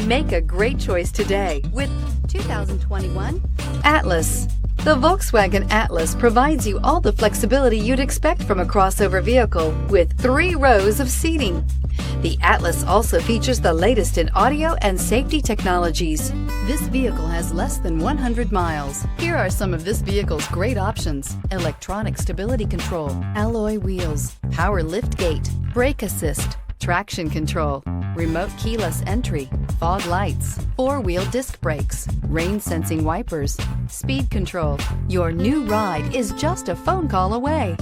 Make a great choice today with 2021 Atlas. The Volkswagen Atlas provides you all the flexibility you'd expect from a crossover vehicle with 3 rows of seating. The Atlas also features the latest in audio and safety technologies. This vehicle has less than 100 miles. Here are some of this vehicle's great options: electronic stability control, alloy wheels, power liftgate, brake assist, traction control, remote keyless entry, fog lights, 4-wheel disc brakes, rain sensing wipers, speed control. Your new ride is just a phone call away.